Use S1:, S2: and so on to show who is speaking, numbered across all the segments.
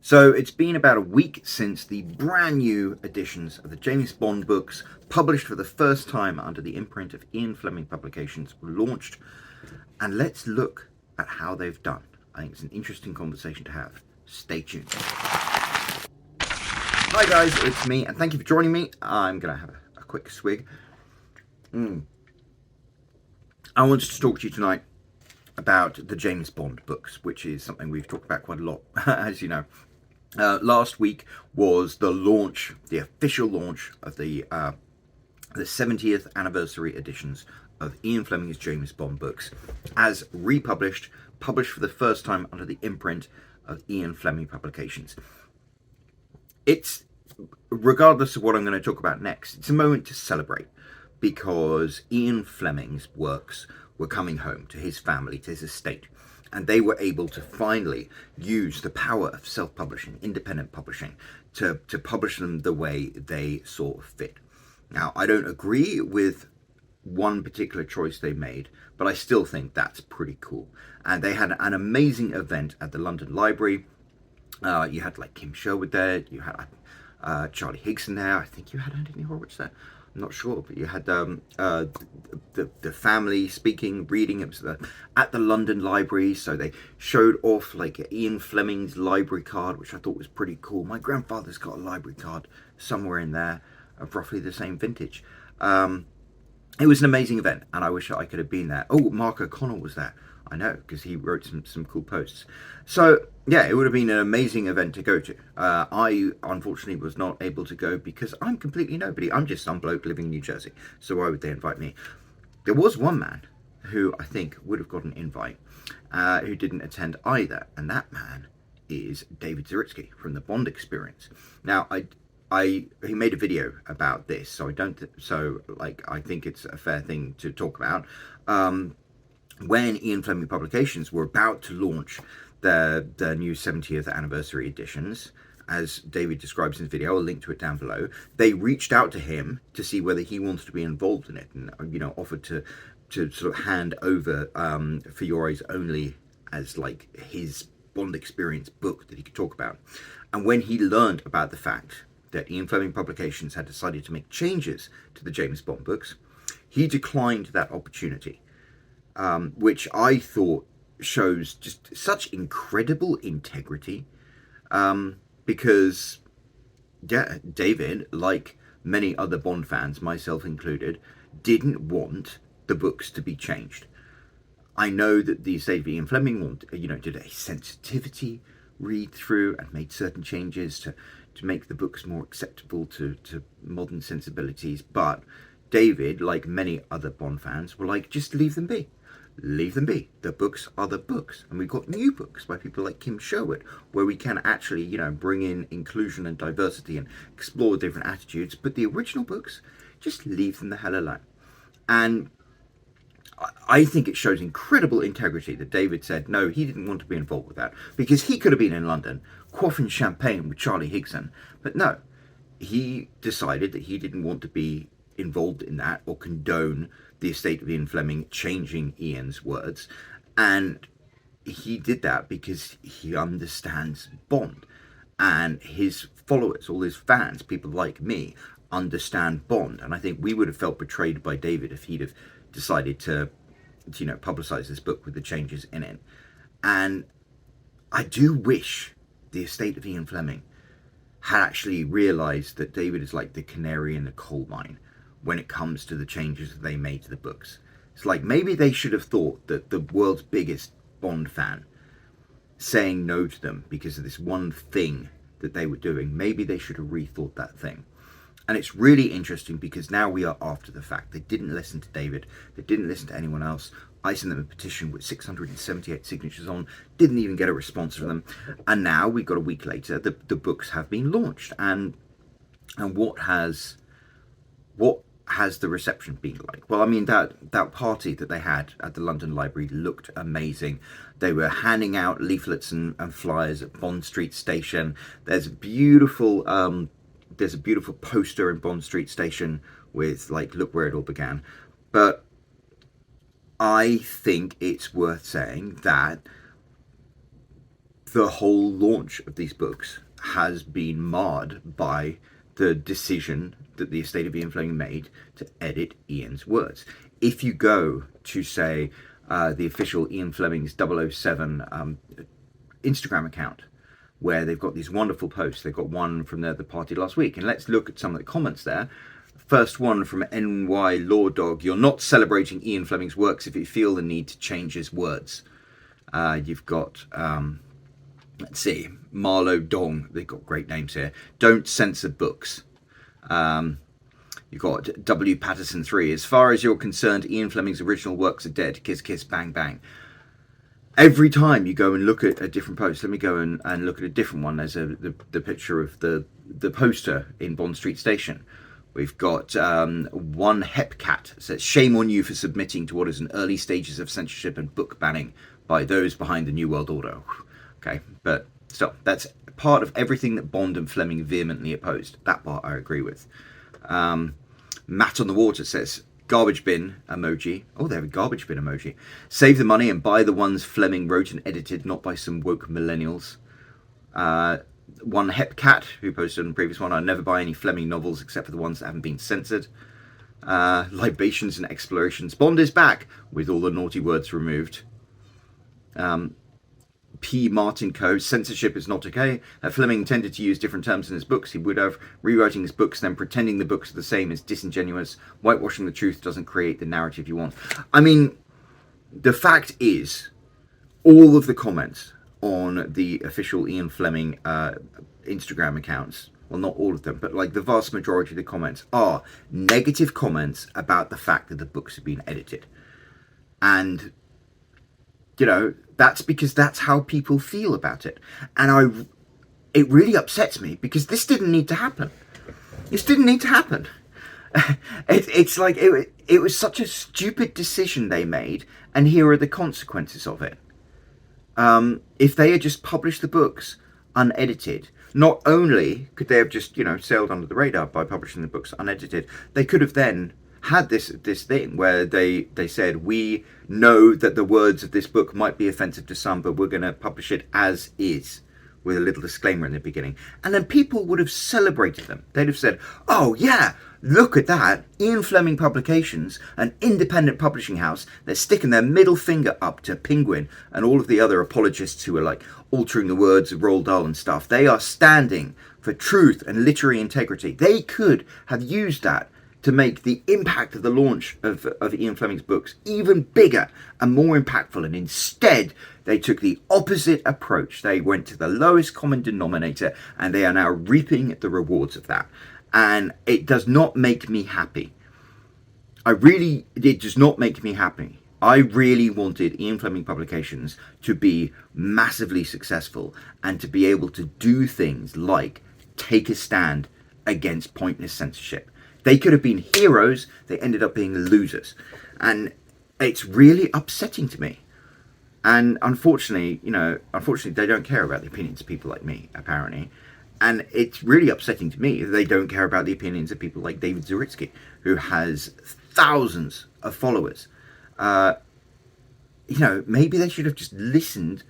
S1: So it's been about a week since the brand new editions of the James Bond books, published for the first time under the imprint of Fleming Publications, were launched. And let's look at how they've done. I think it's an interesting conversation to have. Stay tuned. Hi guys, it's me, and thank you for joining me. I'm going to have a quick swig. I wanted to talk to you tonight about the James Bond books, which is something we've talked about quite a lot, as you know. Last week was the launch, the official launch of the 70th anniversary editions of Ian Fleming's James Bond books, as republished, published for the first time under the imprint of Ian Fleming Publications. It's, regardless of what I'm going to talk about next, it's a moment to celebrate, because Ian Fleming's works were coming home to his family, to his estate. And they were able to finally use the power of self-publishing, independent publishing, to publish them the way they saw fit. Now, I don't agree with one particular choice they made, but I still think that's pretty cool. And they had an amazing event at the London Library. You had like Kim Sherwood there, you had Charlie Higson there, I think you had Anthony Horowitz there. I'm not sure, but you had the family speaking, reading. It was at the London Library, so they showed off like Ian Fleming's library card, which I thought was pretty cool. My grandfather's got a library card somewhere in there of roughly the same vintage. It was an amazing event, and I wish I could have been there. Oh, Mark O'Connell was there. I know, because he wrote some cool posts. So, yeah, it would have been an amazing event to go to. I, unfortunately, was not able to go because I'm completely nobody. I'm just some bloke living in New Jersey. So why would they invite me? There was one man who I think would have got an invite who didn't attend either. And that man is David Zaritsky from the Bond Experience. Now, he made a video about this, so I think it's a fair thing to talk about. When Ian Fleming Publications were about to launch the new 70th anniversary editions, as David describes in his video, I'll link to it down below, they reached out to him to see whether he wanted to be involved in it, and offered to sort of hand over For Your Eyes Only as like his Bond Experience book that he could talk about. And when he learned about the fact that Ian Fleming Publications had decided to make changes to the James Bond books, he declined that opportunity. Which I thought shows just such incredible integrity, because, yeah, David, like many other Bond fans, myself included, didn't want the books to be changed. I know that the estate of Ian Fleming did a sensitivity read through and made certain changes to make the books more acceptable to modern sensibilities, but David, like many other Bond fans, were like, just leave them be. Leave them be. The books are the books. And we've got new books by people like Kim Sherwood, where we can actually, bring in inclusion and diversity and explore different attitudes. But the original books, just leave them the hell alone. And I think it shows incredible integrity that David said, no, he didn't want to be involved with that. Because he could have been in London, quaffing champagne with Charlie Higson. But no, he decided that he didn't want to be involved in that or condone the estate of Ian Fleming changing Ian's words, and he did that because he understands Bond, and his followers, all his fans, people like me, understand Bond. And I think we would have felt betrayed by David if he'd have decided to publicize this book with the changes in it. And I do wish the estate of Ian Fleming had actually realized that David is like the canary in the coal mine when it comes to the changes that they made to the books. It's like, maybe they should have thought that the world's biggest Bond fan saying no to them because of this one thing that they were doing, maybe they should have rethought that thing. And it's really interesting because now we are after the fact. They didn't listen to David. They didn't listen to anyone else. I sent them a petition with 678 signatures on, didn't even get a response from them. And now we've got a week later, the books have been launched. And what has the reception been like? Well, I mean, that party that they had at the London Library looked amazing. They were handing out leaflets and flyers at Bond Street Station. There's a beautiful poster in Bond Street Station with like, look where it all began. But I think it's worth saying that the whole launch of these books has been marred by the decision that the estate of Ian Fleming made to edit Ian's words. If you go to, say, the official Ian Fleming's 007 Instagram account, where they've got these wonderful posts. They've got one from the party last week, and let's look at some of the comments there. First one from NY Law Dog: "You're not celebrating Ian Fleming's works if you feel the need to change his words." You've got, let's see, Marlowe Dong. They've got great names here. "Don't censor books." You've got W Patterson 3. "As far as you're concerned, Ian Fleming's original works are dead. Kiss, kiss, bang, bang." Every time you go and look at a different post, let me go and look at a different one. There's the picture of the poster in Bond Street Station. We've got one Hepcat says, "Shame on you for submitting to what is in early stages of censorship and book banning by those behind the New World Order." Okay, but still, that's part of everything that Bond and Fleming vehemently opposed. That part I agree with. Matt on the Water says, "Garbage bin emoji." Oh, they have a garbage bin emoji. "Save the money and buy the ones Fleming wrote and edited, not by some woke millennials." One Hepcat, who posted on the previous one, "I never buy any Fleming novels except for the ones that haven't been censored." Libations and Explorations: "Bond is back with all the naughty words removed." P. Martin Co. "Censorship is not okay. Fleming tended to use different terms in his books. He would have. Rewriting his books, then pretending the books are the same is disingenuous. Whitewashing the truth doesn't create the narrative you want." I mean, the fact is, all of the comments on the official Ian Fleming Instagram accounts, well, not all of them, but like the vast majority of the comments are negative comments about the fact that the books have been edited. And, you know, that's because that's how people feel about it. And it really upsets me, because this didn't need to happen. This didn't need to happen. It's like it was such a stupid decision they made, and here are the consequences of it. If they had just published the books unedited, not only could they have just, sailed under the radar by publishing the books unedited, they could have then had this thing where they said, "We know that the words of this book might be offensive to some, but we're going to publish it as is," with a little disclaimer in the beginning. And then people would have celebrated them. They'd have said, "Oh yeah, look at that. Ian Fleming Publications, an independent publishing house, they're sticking their middle finger up to Penguin and all of the other apologists who are like altering the words of Roald Dahl and stuff. They are standing for truth and literary integrity." They could have used that to make the impact of the launch of Ian Fleming's books even bigger and more impactful. And instead, they took the opposite approach. They went to the lowest common denominator, and they are now reaping the rewards of that. And it does not make me happy. It does not make me happy. I really wanted Ian Fleming Publications to be massively successful and to be able to do things like take a stand against pointless censorship. They could have been heroes. They ended up being losers. And it's really upsetting to me. And unfortunately, they don't care about the opinions of people like me, apparently. And it's really upsetting to me that they don't care about the opinions of people like David Zaritsky, who has thousands of followers. Maybe they should have just listened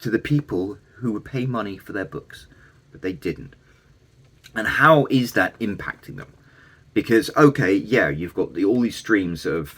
S1: to the people who would pay money for their books, but they didn't. And how is that impacting them? Because, okay, yeah, you've got all these streams of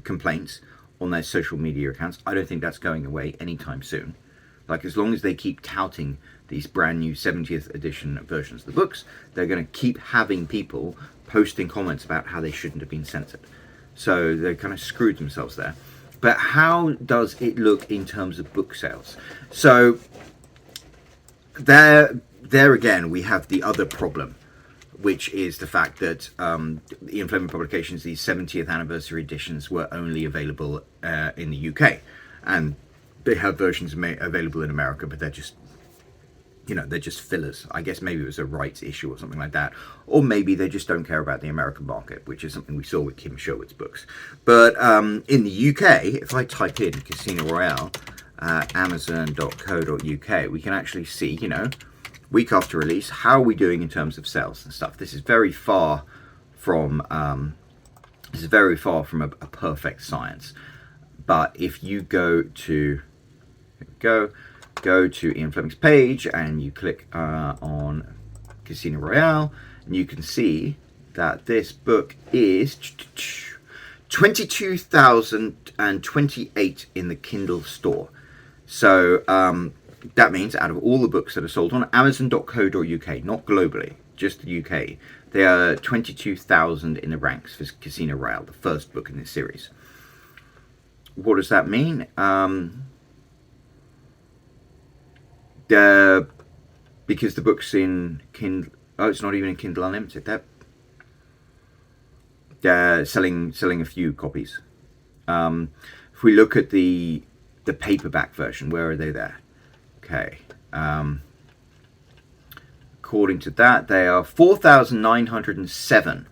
S1: complaints on their social media accounts. I don't think that's going away anytime soon. Like, as long as they keep touting these brand new 70th edition versions of the books, they're going to keep having people posting comments about how they shouldn't have been censored. So they kind of screwed themselves there. But how does it look in terms of book sales? So there again, we have the other problem, which is the fact that Ian Fleming Publications, these 70th anniversary editions, were only available in the UK. And they have versions available in America, but they're just, they're just fillers. I guess maybe it was a rights issue or something like that. Or maybe they just don't care about the American market, which is something we saw with Kim Sherwood's books. But in the UK, if I type in Casino Royale, amazon.co.uk, we can actually see, week after release, how are we doing in terms of sales and stuff. This is very far from a perfect science. But if you go to, here we go, go to Ian Fleming's page and you click on Casino Royale, and you can see that this book is 22,028 in the Kindle store. So that means out of all the books that are sold on Amazon.co.uk, not globally, just the UK, there are 22,000 in the ranks for Casino Royale, the first book in this series. What does that mean? Because the book's in Kindle, it's not even in Kindle Unlimited. They're selling a few copies. If we look at the paperback version, where are they there? Okay. According to that, they are 4,907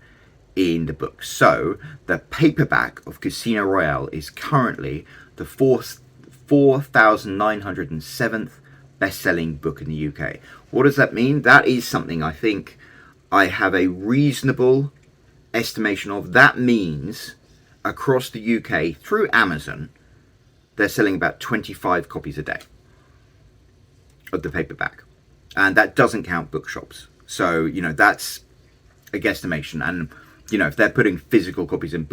S1: in the book. So the paperback of Casino Royale is currently the 4,907th best-selling book in the UK. What does that mean? That is something I think I have a reasonable estimation of. That means across the UK through Amazon, they're selling about 25 copies a day of the paperback, and that doesn't count bookshops. So that's a guesstimation, and if they're putting physical copies in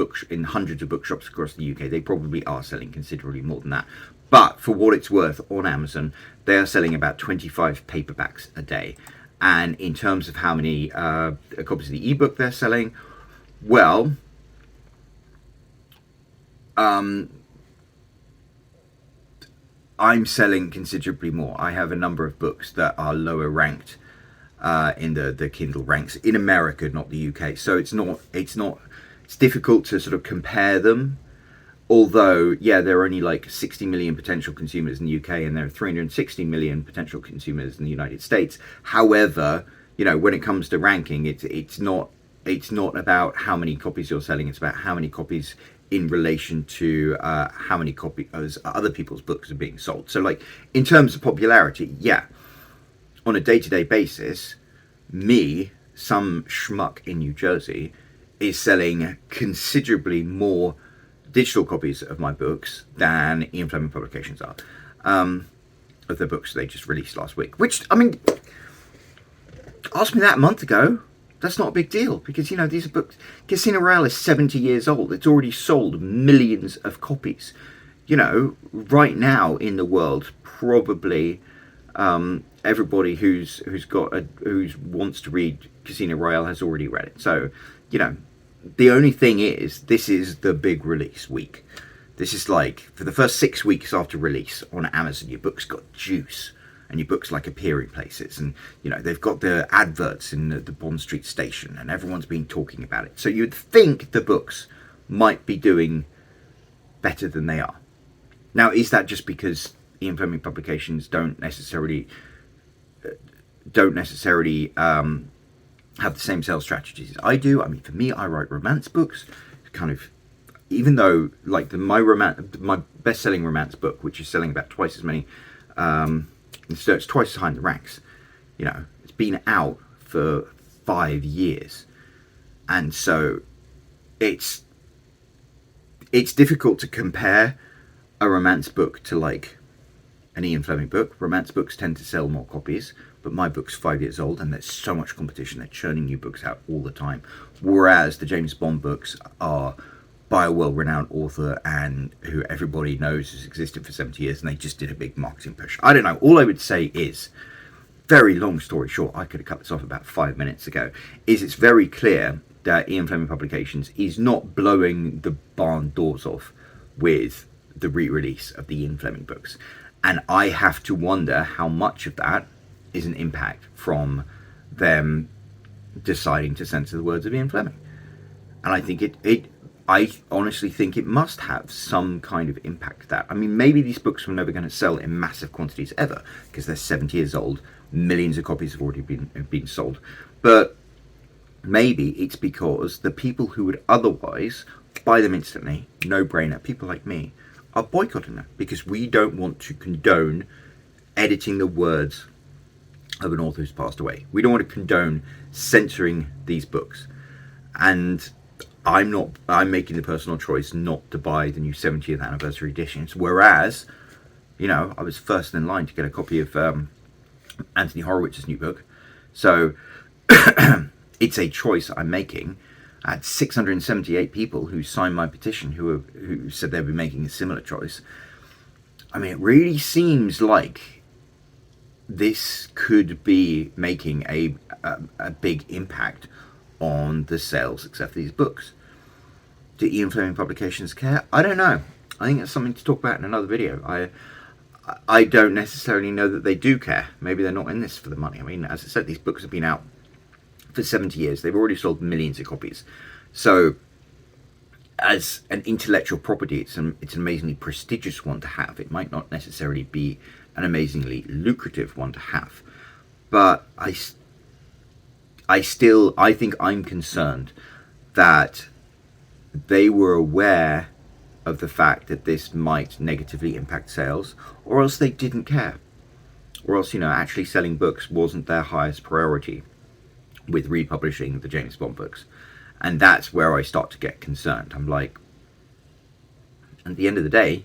S1: hundreds of bookshops across the UK, they probably are selling considerably more than that. But for what it's worth, on Amazon, they are selling about 25 paperbacks a day. And in terms of how many copies of the ebook they're selling, well, I'm selling considerably more. I have a number of books that are lower ranked in the Kindle ranks in America, not the UK. So it's difficult to sort of compare them. Although, yeah, there are only like 60 million potential consumers in the UK, and there are 360 million potential consumers in the United States. However, when it comes to ranking, it's not about how many copies you're selling. It's about how many copies in relation to how many copies other people's books are being sold. So, like, in terms of popularity, yeah, on a day-to-day basis, some schmuck in New Jersey, is selling considerably more digital copies of my books than Ian Fleming Publications are, of the books they just released last week. Which, I mean, asked me that a month ago. That's not a big deal, because these are books. Casino Royale is 70 years old. It's already sold millions of copies. Right now in the world, probably everybody who wants to read Casino Royale has already read it. So the only thing is, this is the big release week. This is like, for the first 6 weeks after release on Amazon, your book's got juice, and your book's like appearing places, and they've got the adverts in the Bond Street station, and everyone's been talking about it. So you'd think the books might be doing better than they are. Now, is that just because Ian Fleming Publications don't necessarily have the same sales strategies as I do? I mean, for me, I write romance books, kind of, even though like my best-selling romance book, which is selling about twice as many, so it's twice as high in the ranks. It's been out for 5 years, and so it's difficult to compare a romance book to like an Ian Fleming book. Romance books tend to sell more copies, but my book's 5 years old, and there's so much competition. They're churning new books out all the time. Whereas the James Bond books are by a well-renowned author and who everybody knows has existed for 70 years, and they just did a big marketing push. I don't know. All I would say is, very long story short, I could have cut this off about 5 minutes ago, is it's very clear that Ian Fleming Publications is not blowing the barn doors off with the re-release of the Ian Fleming books. And I have to wonder how much of that is an impact from them deciding to censor the words of Ian Fleming. And I think I honestly think it must have some kind of impact. That, I mean, maybe these books were never going to sell in massive quantities ever, because they're 70 years old, millions of copies have already been sold. But maybe it's because the people who would otherwise buy them instantly, no-brainer, people like me, are boycotting them, because we don't want to condone editing the words of an author who's passed away. We don't want to condone censoring these books. And I'm making the personal choice not to buy the new 70th anniversary editions, whereas You know, I was first in line to get a copy of Anthony Horowitz's new book. So it's a choice I'm making. I had 678 people who signed my petition who said they'd be making a similar choice. I mean, it really seems like this could be making a big impact on the sales success of these books. Do Ian Fleming Publications care? I don't know. I think that's something to talk about in another video. I don't necessarily know that they do care. Maybe they're not in this for the money. I mean, as I said, these books have been out for 70 years. They've already sold millions of copies. So, as an intellectual property, it's an amazingly prestigious one to have. It might not necessarily be an amazingly lucrative one to have. But I think I'm concerned that they were aware of the fact that this might negatively impact sales, or else they didn't care. Or else, you know, actually selling books wasn't their highest priority with republishing the James Bond books. And that's where I start to get concerned. I'm like, at the end of the day,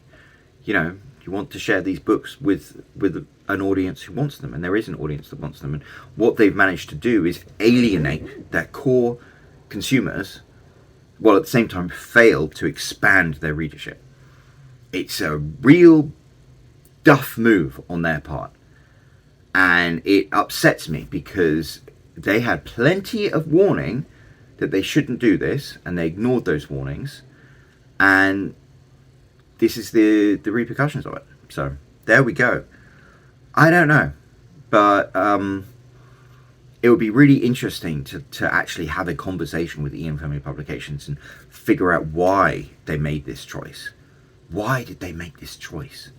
S1: you know, you want to share these books with an audience who wants them, and there is an audience that wants them. And what they've managed to do is alienate their core consumers, while at the same time fail to expand their readership. It's a real duff move on their part, and it upsets me because they had plenty of warning that they shouldn't do this, and they ignored those warnings, and this is the repercussions of it. So there we go. I don't know, but it would be really interesting to actually have a conversation with Ian Fleming Publications and figure out why they made this choice. Why did they make this choice?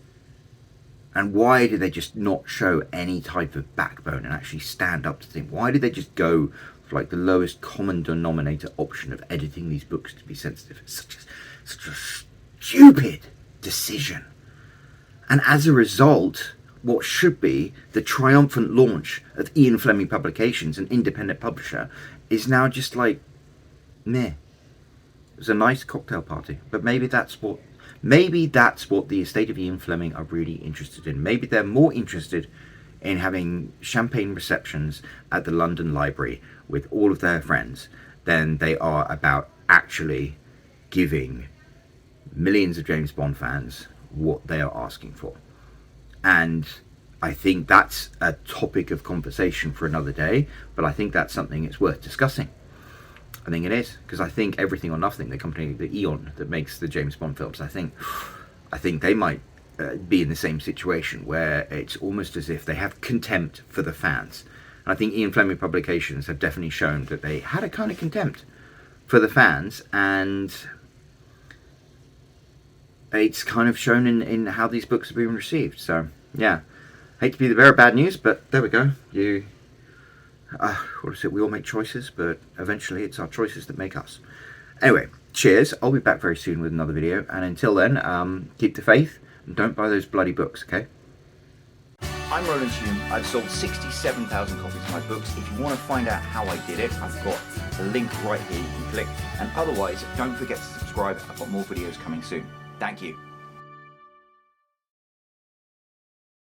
S1: And why did they just not show any type of backbone and actually stand up to things? Why did they just go for like the lowest common denominator option of editing these books to be sensitive? It's such a stupid decision. And as a result, what should be the triumphant launch of Ian Fleming Publications, an independent publisher, is now just like, meh. It was a nice cocktail party, but maybe that's what the estate of Ian Fleming are really interested in. Maybe they're more interested in having champagne receptions at the London Library with all of their friends than they are about actually giving millions of James Bond fans what they are asking for. And I think that's a topic of conversation for another day, but I think that's something it's worth discussing. I think it is, because I think Everything or Nothing, the company, the Eon that makes the James Bond films, I think they might be in the same situation where it's almost as if they have contempt for the fans. And I think Ian Fleming Publications have definitely shown that they had a kind of contempt for the fans, and it's kind of shown in how these books have been received. So, yeah. Hate to be the bearer of bad news, but there we go. What is it? We all make choices, but eventually it's our choices that make us. Anyway, cheers. I'll be back very soon with another video. And until then, keep the faith and don't buy those bloody books, okay? I'm Roland Hume. I've sold 67,000 copies of my books. If you want to find out how I did it, I've got the link right here you can click. And otherwise, don't forget to subscribe. I've got more videos coming soon. Thank you.